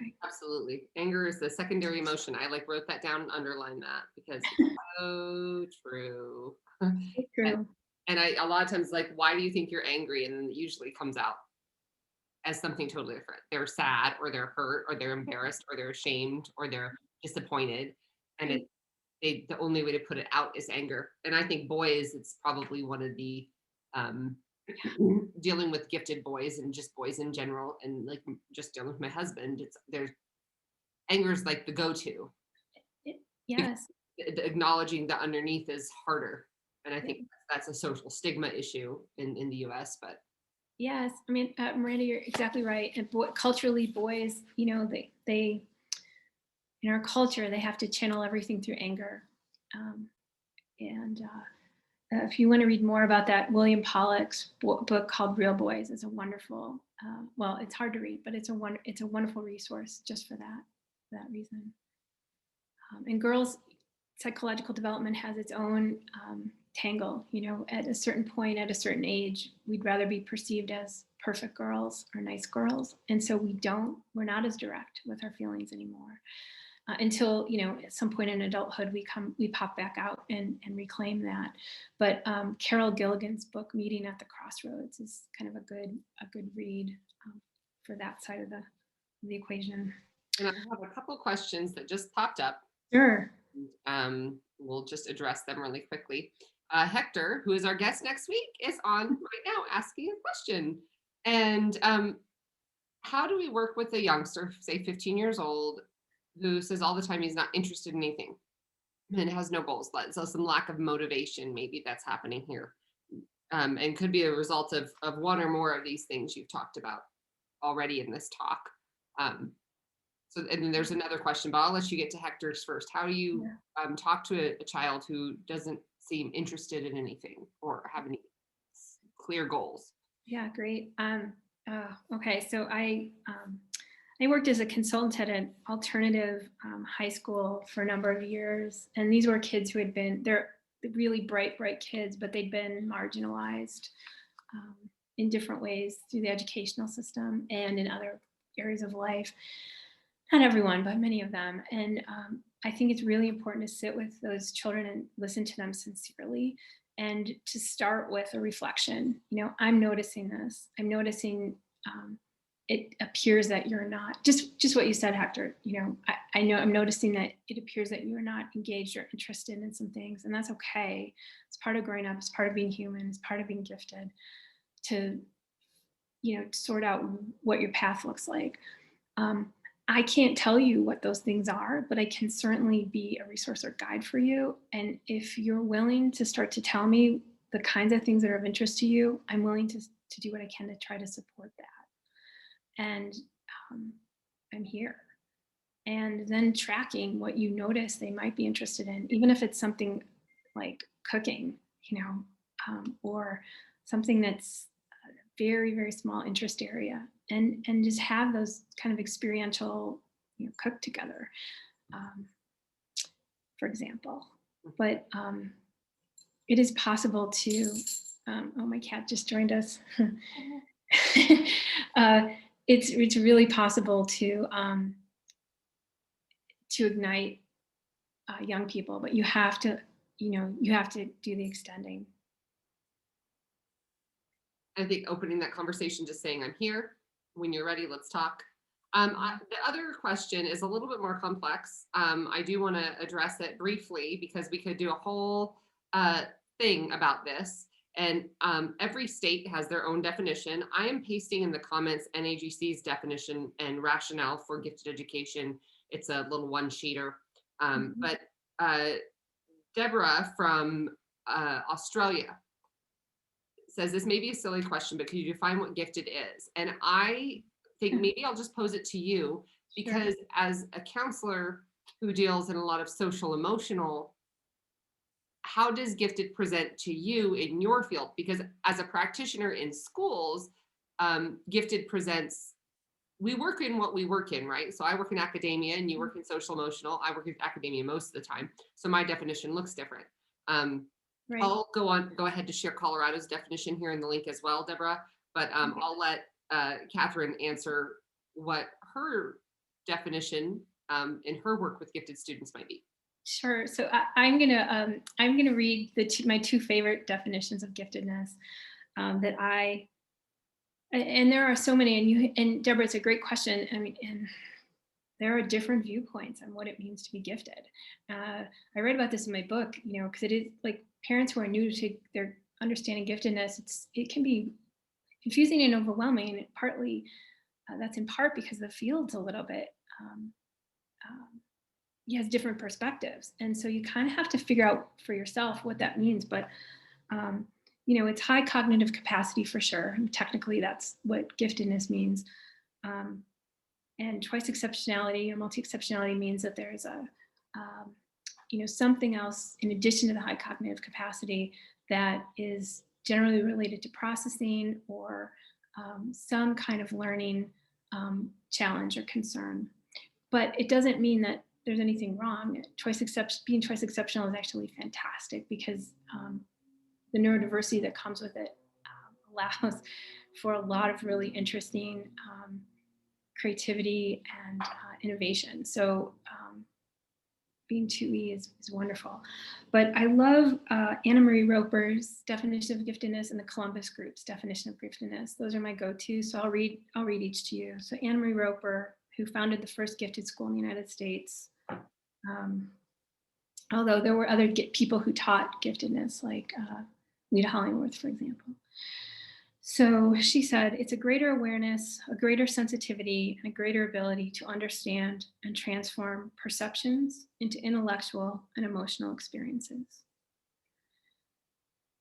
Okay. Absolutely. Anger is the secondary emotion. I wrote that down and underlined that, because it's so true. So true. And I, a lot of times, why do you think you're angry? And then it usually comes out as something totally different. They're sad, or they're hurt, or they're embarrassed, or they're ashamed, or they're disappointed. And the only way to put it out is anger. And I think boys, it's probably one of the dealing with gifted boys and just boys in general, and just dealing with my husband, anger is the go-to. Yes. Acknowledging that underneath is harder. And I think that's a social stigma issue in the US, but. Yes, I mean, Miranda, you're exactly right. And culturally, boys, they in our culture, they have to channel everything through anger, and if you want to read more about that, William Pollock's book called Real Boys is a wonderful, well, it's hard to read, but it's a wonderful resource just for that reason. And girls' psychological development has its own tangle. You know, at a certain point, at a certain age, we'd rather be perceived as perfect girls or nice girls, and so we're not as direct with our feelings anymore. Until, you know, at some point in adulthood, we pop back out and reclaim that. But Carol Gilligan's book, Meeting at the Crossroads, is kind of a good read for that side of the equation. And I have a couple questions that just popped up. Sure. We'll just address them really quickly. Hector, who is our guest next week, is on right now asking a question. And how do we work with a youngster, say 15 years old, who says all the time he's not interested in anything and has no goals? So some lack of motivation, maybe that's happening here. And could be a result of one or more of these things you've talked about already in this talk. So, and then there's another question, but I'll let you get to Hector's first. How do you talk to a child who doesn't seem interested in anything or have any clear goals? Yeah, great. Okay, so I worked as a consultant at an alternative high school for a number of years, and these were kids who they're really bright kids, but they'd been marginalized in different ways through the educational system and in other areas of life. Not everyone, but many of them. And I think it's really important to sit with those children and listen to them sincerely, and to start with a reflection. You know, I'm noticing this. I'm noticing it appears that you're not, just what you said, Hector. You know, I know I'm noticing that it appears that you're not engaged or interested in some things, and that's okay. It's part of growing up. It's part of being human. It's part of being gifted to, you know, sort out what your path looks like. I can't tell you what those things are, but I can certainly be a resource or guide for you. And if you're willing to start to tell me the kinds of things that are of interest to you, I'm willing to do what I can to try to support that. And I'm here. And then tracking what you notice they might be interested in, even if it's something like cooking, you know, or something that's a very, very small interest area. And just have those kind of experiential, you know, cook together, for example. But it is possible to, oh, my cat just joined us. It's really possible to ignite young people, but you have to, you know, you have to do the extending. I think opening that conversation, just saying, I'm here. When you're ready, let's talk. The other question is a little bit more complex. I do want to address it briefly because we could do a whole thing about this. And every state has their own definition. I am pasting in the comments NAGC's definition and rationale for gifted education. It's a little one-sheeter. But Deborah from Australia says, this may be a silly question, but could you define what gifted is? And I think maybe I'll just pose it to you, because as a counselor who deals in a lot of social emotional, how does gifted present to you in your field? Because as a practitioner in schools, gifted presents, we work in what we work in, right? So I work in academia and you work in social emotional. I work in academia most of the time. So my definition looks different. Right. I'll go ahead to share Colorado's definition here in the link as well, Deborah, but I'll let Catherine answer what her definition in her work with gifted students might be. Sure. So I'm gonna read my two favorite definitions of giftedness that and there are so many, and Deborah, it's a great question. I mean, and there are different viewpoints on what it means to be gifted. I write about this in my book, you know, because it is like parents who are new to their understanding giftedness, it can be confusing and overwhelming, and partly that's in part because the field's a little bit has different perspectives, and so you kind of have to figure out for yourself what that means. But you know, it's high cognitive capacity for sure. And technically, that's what giftedness means. And twice exceptionality or multi-exceptionality means that there's a you know, something else in addition to the high cognitive capacity that is generally related to processing or some kind of learning challenge or concern. But it doesn't mean that there's anything wrong. Being twice exceptional is actually fantastic because the neurodiversity that comes with it allows for a lot of really interesting creativity and innovation. So being 2E is wonderful. But I love Anna Marie Roper's definition of giftedness and the Columbus Group's definition of giftedness. Those are my go-tos. So I'll read each to you. So Anna Marie Roper, who founded the first gifted school in the United States, although there were other people who taught giftedness, like Lita Hollingworth, for example. So she said, it's a greater awareness, a greater sensitivity, and a greater ability to understand and transform perceptions into intellectual and emotional experiences.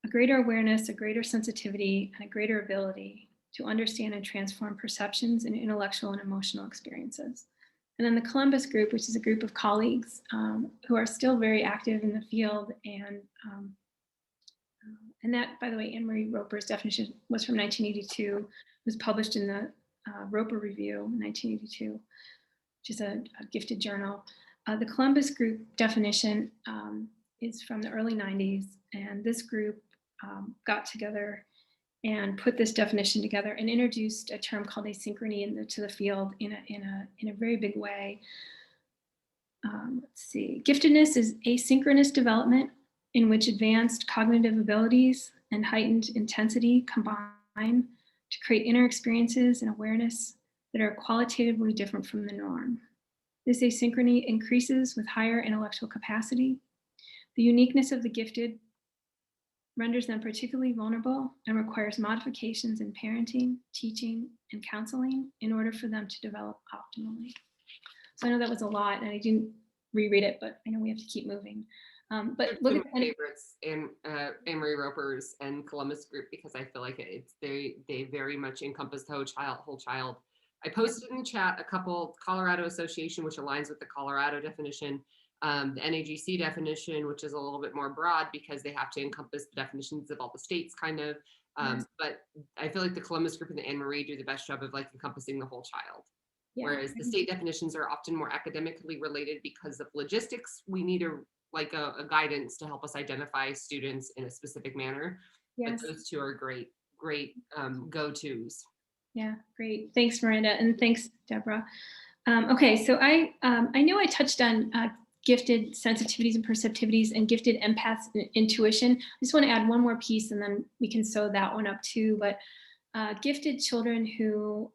A greater awareness, a greater sensitivity, and a greater ability to understand and transform perceptions into intellectual and emotional experiences. And then the Columbus Group, which is a group of colleagues who are still very active in the field, and that, by the way, Anne Marie Roper's definition was from 1982, was published in the Roper Review in 1982, which is a gifted journal. The Columbus Group definition is from the early 90s, and this group got together and put this definition together and introduced a term called asynchrony to the field in a very big way. Let's see, giftedness is asynchronous development in which advanced cognitive abilities and heightened intensity combine to create inner experiences and awareness that are qualitatively different from the norm. This asynchrony increases with higher intellectual capacity. The uniqueness of the gifted renders them particularly vulnerable and requires modifications in parenting, teaching, and counseling in order for them to develop optimally. So I know that was a lot, and I didn't reread it, but I know we have to keep moving. But look at my favorites, Anne Marie Roper's and Columbus Group, because I feel like they very much encompass the whole child. I posted in the chat a couple, Colorado Association, which aligns with the Colorado definition, the NAGC definition, which is a little bit more broad because they have to encompass the definitions of all the states kind of. Yes. But I feel like the Columbus Group and the Anne Marie do the best job of like encompassing the whole child. Yeah. Whereas the state definitions are often more academically related because of logistics. We need a guidance to help us identify students in a specific manner. Yes. But those two are great go-tos. Yeah, great. Thanks, Miranda, and thanks, Deborah. Okay, so I know I touched on gifted sensitivities and perceptivities and gifted empaths and intuition. I just want to add one more piece and then we can sew that one up too. But gifted children who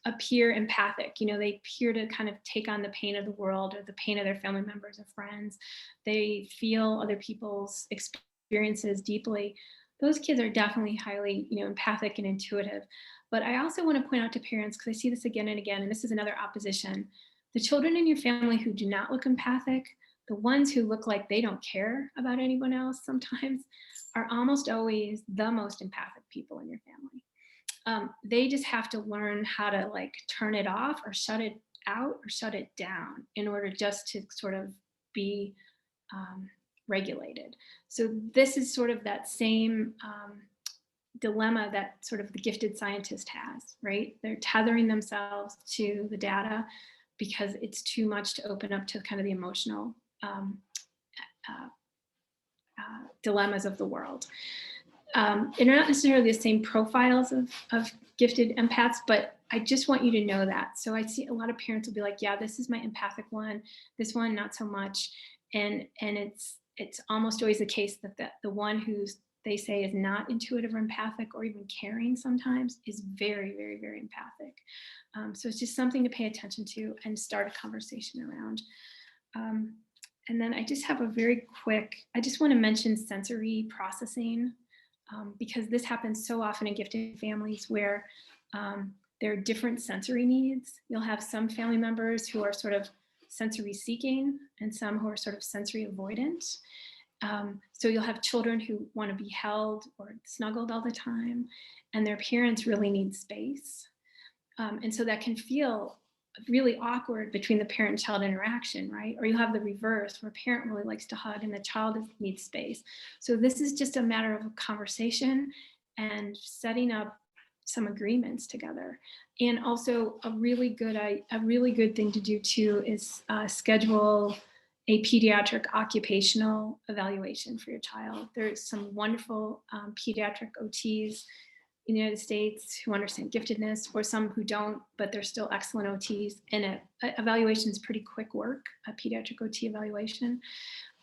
appear empathic, they appear to kind of take on the pain of the world or the pain of their family members or friends. They feel other people's experiences deeply. Those kids are definitely highly, empathic and intuitive. But I also want to point out to parents, because I see this again and again, and this is another opposition. The children in your family who do not look empathic, the ones who look like they don't care about anyone else sometimes, are almost always the most empathic people in your family. They just have to learn how to turn it off or shut it out or shut it down in order just to sort of be regulated. So this is sort of that same dilemma that sort of the gifted scientist has, right? They're tethering themselves to the data because it's too much to open up to kind of the emotional dilemmas of the world. They're not necessarily the same profiles of gifted empaths, but I just want you to know that. So I see a lot of parents will be like, yeah, this is my empathic one, this one, not so much. And it's almost always the case that the one who they say is not intuitive or empathic or even caring sometimes is very, very, very empathic. So it's just something to pay attention to and start a conversation around. And then I just have I just want to mention sensory processing. Because this happens so often in gifted families where there are different sensory needs. You'll have some family members who are sort of sensory seeking and some who are sort of sensory avoidant. So you'll have children who want to be held or snuggled all the time, and their parents really need space. And so that can feel really awkward between the parent and child interaction, right? Or you have the reverse, where a parent really likes to hug and the child needs space. So this is just a matter of a conversation and setting up some agreements together. And also a really good thing to do too is schedule a pediatric occupational evaluation for your child. There's some wonderful pediatric OTs in the United States who understand giftedness, or some who don't, but they're still excellent OTs. And a evaluation is pretty quick work, a pediatric OT evaluation.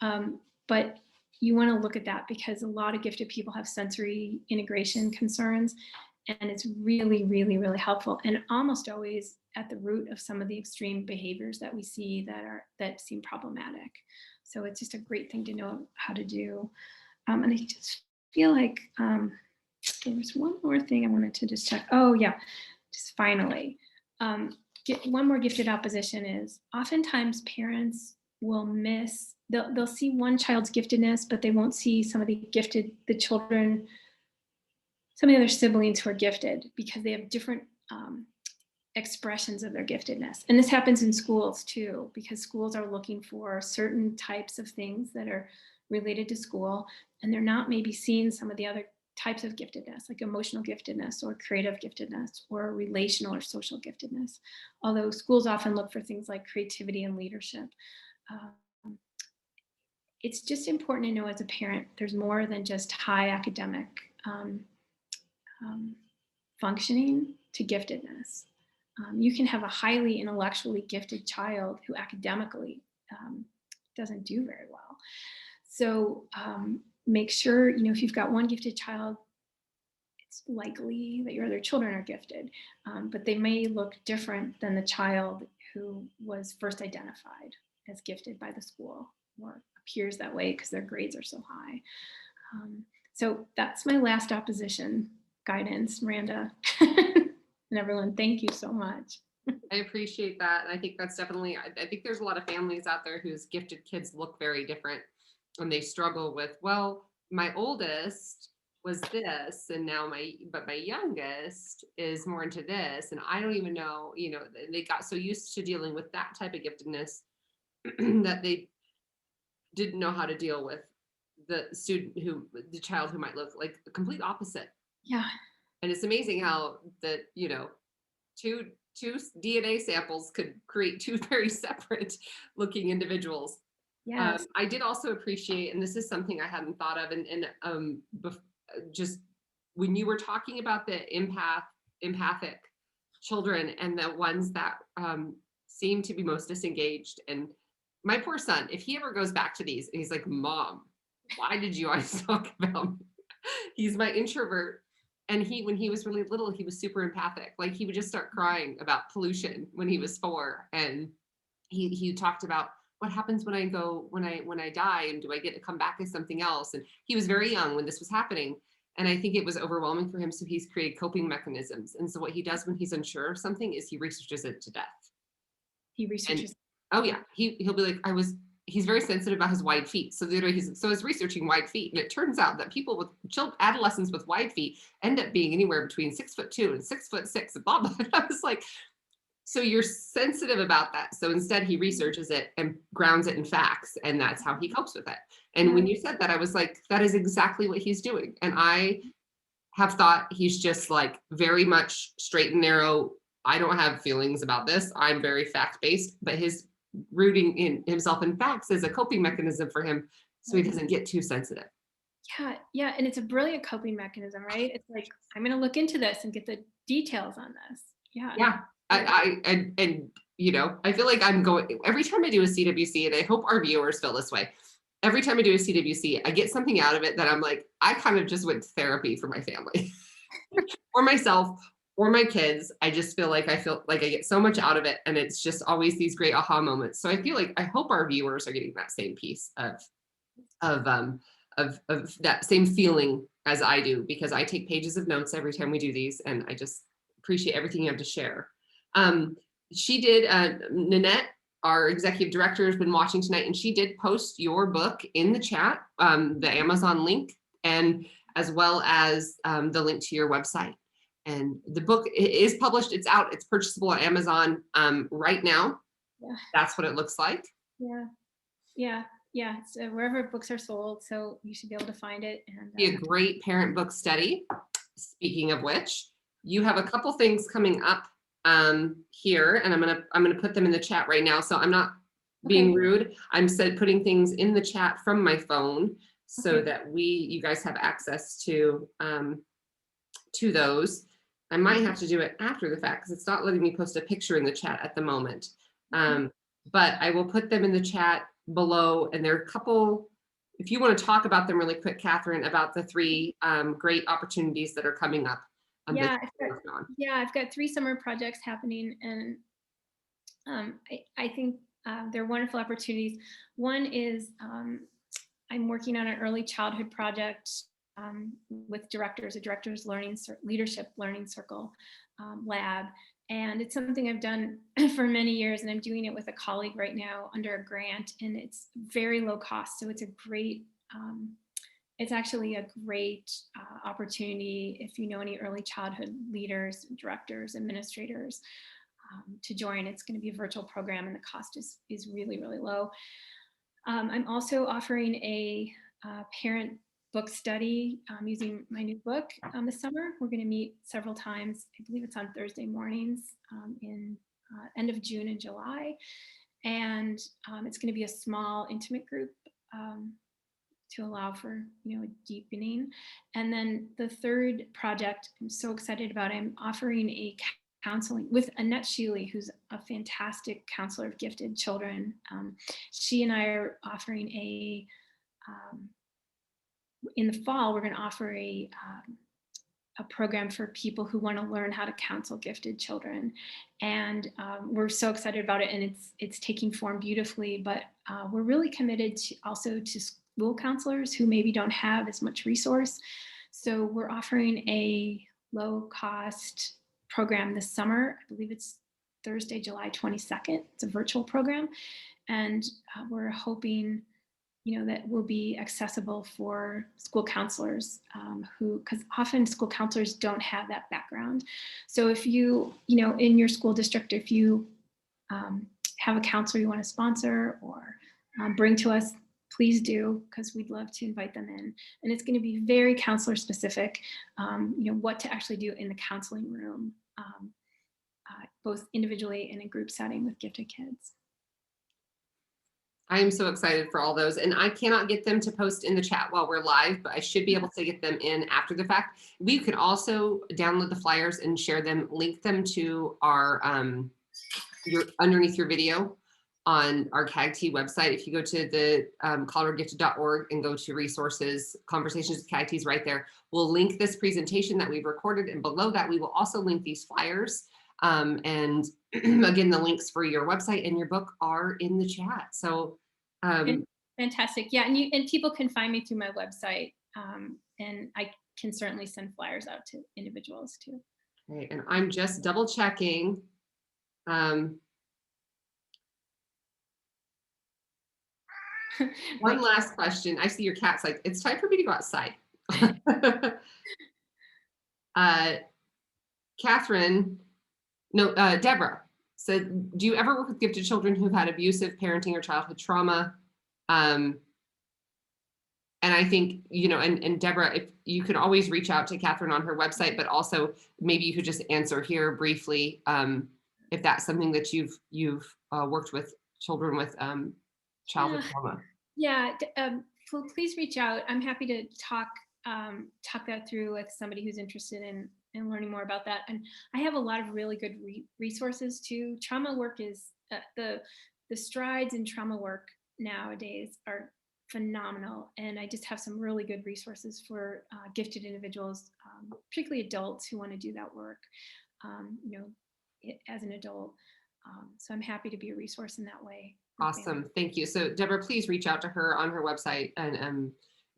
But you want to look at that because a lot of gifted people have sensory integration concerns, and it's really, really, really helpful, and almost always at the root of some of the extreme behaviors that we see that seem problematic. So it's just a great thing to know how to do. And I just feel like there was one more thing I wanted to just check. Oh yeah, just finally, one more gifted opposition is oftentimes parents will miss, they'll see one child's giftedness, but they won't see some of the children, some of the other siblings who are gifted, because they have different expressions of their giftedness. And this happens in schools too, because schools are looking for certain types of things that are related to school, and they're not maybe seeing some of the other types of giftedness, like emotional giftedness or creative giftedness or relational or social giftedness. Although schools often look for things like creativity and leadership. It's just important to know as a parent, there's more than just high academic functioning to giftedness. You can have a highly intellectually gifted child who academically doesn't do very well. So make sure, if you've got one gifted child, it's likely that your other children are gifted, but they may look different than the child who was first identified as gifted by the school or appears that way because their grades are so high. So that's my last opposition guidance, Miranda. And everyone, thank you so much. I appreciate that. And I think that's definitely, I think there's a lot of families out there whose gifted kids look very different, and they struggle with, well, my oldest was this, and now my youngest is more into this. And I don't even know, they got so used to dealing with that type of giftedness that they didn't know how to deal with the child who might look like the complete opposite. Yeah. And it's amazing how that, two DNA samples could create two very separate looking individuals. Yes. I did also appreciate, and this is something I hadn't thought of, and just when you were talking about the empathic children and the ones that seem to be most disengaged. And my poor son, if he ever goes back to these and he's like, Mom, why did you always talk about me? He's my introvert. And when he was really little, he was super empathic. Like he would just start crying about pollution when he was 4. And he talked about what happens when I die, and do I get to come back as something else? And he was very young when this was happening. And I think it was overwhelming for him. So he's created coping mechanisms. And so what he does when he's unsure of something is he researches it to death. He researches. Oh yeah. He'll be like, he's very sensitive about his wide feet. So he's researching wide feet. And it turns out that people with adolescents with wide feet end up being anywhere between 6'2" and 6'6" and blah, blah. And I was like, so you're sensitive about that. So instead he researches it and grounds it in facts, and that's how he copes with it. And when you said that, I was like, that is exactly what he's doing. And I have thought he's just like very much straight and narrow. I don't have feelings about this. I'm very fact-based, but his rooting in himself in facts is a coping mechanism for him, so he doesn't get too sensitive. Yeah, and it's a brilliant coping mechanism, right? It's like, I'm going to look into this and get the details on this. Yeah. I feel like I'm going, every time I do a CWC, and I hope our viewers feel this way, every time I do a CWC, I get something out of it that I'm like, I kind of just went to therapy for my family or myself or my kids. I feel like I get so much out of it, and it's just always these great aha moments. So I feel like, I hope our viewers are getting that same piece of that same feeling as I do, because I take pages of notes every time we do these, and I just appreciate everything you have to share. She did, Nanette, our executive director, has been watching tonight, and she did post your book in the chat, the Amazon link, and as well as the link to your website. And the book is published, it's out, it's purchasable on Amazon right now. Yeah. That's what it looks like. Yeah. So wherever books are sold, so you should be able to find it. And Be a great parent book study. Speaking of which, you have a couple things coming up here, and I'm gonna put them in the chat right now. So I'm not being rude. I'm putting things in the chat from my phone so that you guys have access to those. I might have to do it after the fact because it's not letting me post a picture in the chat at the moment. But I will put them in the chat below, and there are a couple, if you want to talk about them really quick, Catherine, about the 3 great opportunities that are coming up. I've got 3 summer projects happening, and I think they're wonderful opportunities. One is I'm working on an early childhood project with directors, a directors leadership learning circle lab. And it's something I've done for many years, and I'm doing it with a colleague right now under a grant, and it's very low cost. So it's a great, it's actually a great opportunity if you know any early childhood leaders, directors, administrators to join. It's going to be a virtual program, and the cost is really, really low. I'm also offering a parent book study using my new book this summer. We're going to meet several times. I believe it's on Thursday mornings in end of June and July. And it's going to be a small, intimate group to allow for, a deepening. And then the third project I'm so excited about, I'm offering a counseling with Annette Sheely, who's a fantastic counselor of gifted children. She and I are offering in the fall, we're going to offer a program for people who want to learn how to counsel gifted children. And we're so excited about it, and it's taking form beautifully, but we're really committed to school counselors who maybe don't have as much resource. So we're offering a low cost program this summer. I believe it's Thursday, July 22nd. It's a virtual program. And we're hoping that will be accessible for school counselors because often school counselors don't have that background. So if you in your school district, if you have a counselor you want to sponsor or bring to us, please do, because we'd love to invite them in. And it's going to be very counselor specific, what to actually do in the counseling room, both individually and in group setting with gifted kids. I am so excited for all those, and I cannot get them to post in the chat while we're live, but I should be able to get them in after the fact. We could also download the flyers and share them, link them to our underneath your video on our CAGT website. If you go to the coloradogifted.org and go to resources, conversations with CAGTs right there, we'll link this presentation that we've recorded, and below that we will also link these flyers. And again, the links for your website and your book are in the chat. So fantastic. Yeah, and people can find me through my website, and I can certainly send flyers out to individuals too. Okay, and I'm just double checking. One last question. I see your cat's like, it's time for me to go outside. Catherine, no, Deborah said, do you ever work with gifted children who've had abusive parenting or childhood trauma? And I think, and Deborah, if you could always reach out to Catherine on her website, but also maybe you could just answer here briefly if that's something that you've worked with children with childhood trauma. Yeah, please reach out. I'm happy to talk that through with somebody who's interested in learning more about that. And I have a lot of really good resources too. Trauma work is the strides in trauma work nowadays are phenomenal. And I just have some really good resources for gifted individuals, particularly adults who want to do that work, as an adult. So I'm happy to be a resource in that way. Awesome. Thank you. So Deborah, please reach out to her on her website and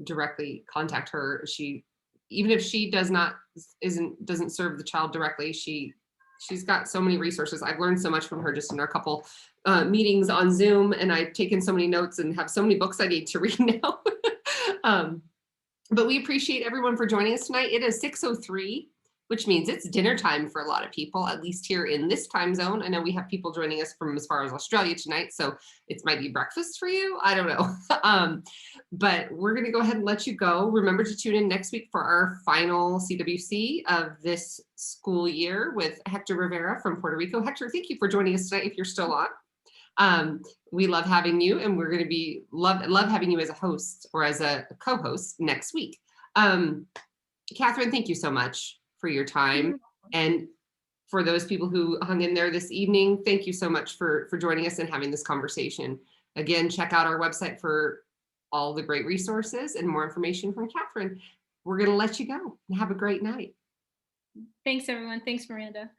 directly contact her. Even if she doesn't serve the child directly, she's got so many resources. I've learned so much from her just in our couple meetings on Zoom, and I've taken so many notes and have so many books I need to read now. But we appreciate everyone for joining us tonight. It is 6:03. which means it's dinner time for a lot of people, at least here in this time zone. I know we have people joining us from as far as Australia tonight, so it might be breakfast for you. I don't know. But we're going to go ahead and let you go. Remember to tune in next week for our final CWC of this school year with Hector Rivera from Puerto Rico. Hector, thank you for joining us tonight if you're still on. We love having you, and we're going to be love having you as a host or as a co-host next week. Catherine, thank you so much for your time. And for those people who hung in there this evening, thank you so much for joining us and having this conversation. Again, check out our website for all the great resources and more information from Catherine. We're going to let you go and have a great night. Thanks, everyone. Thanks, Miranda.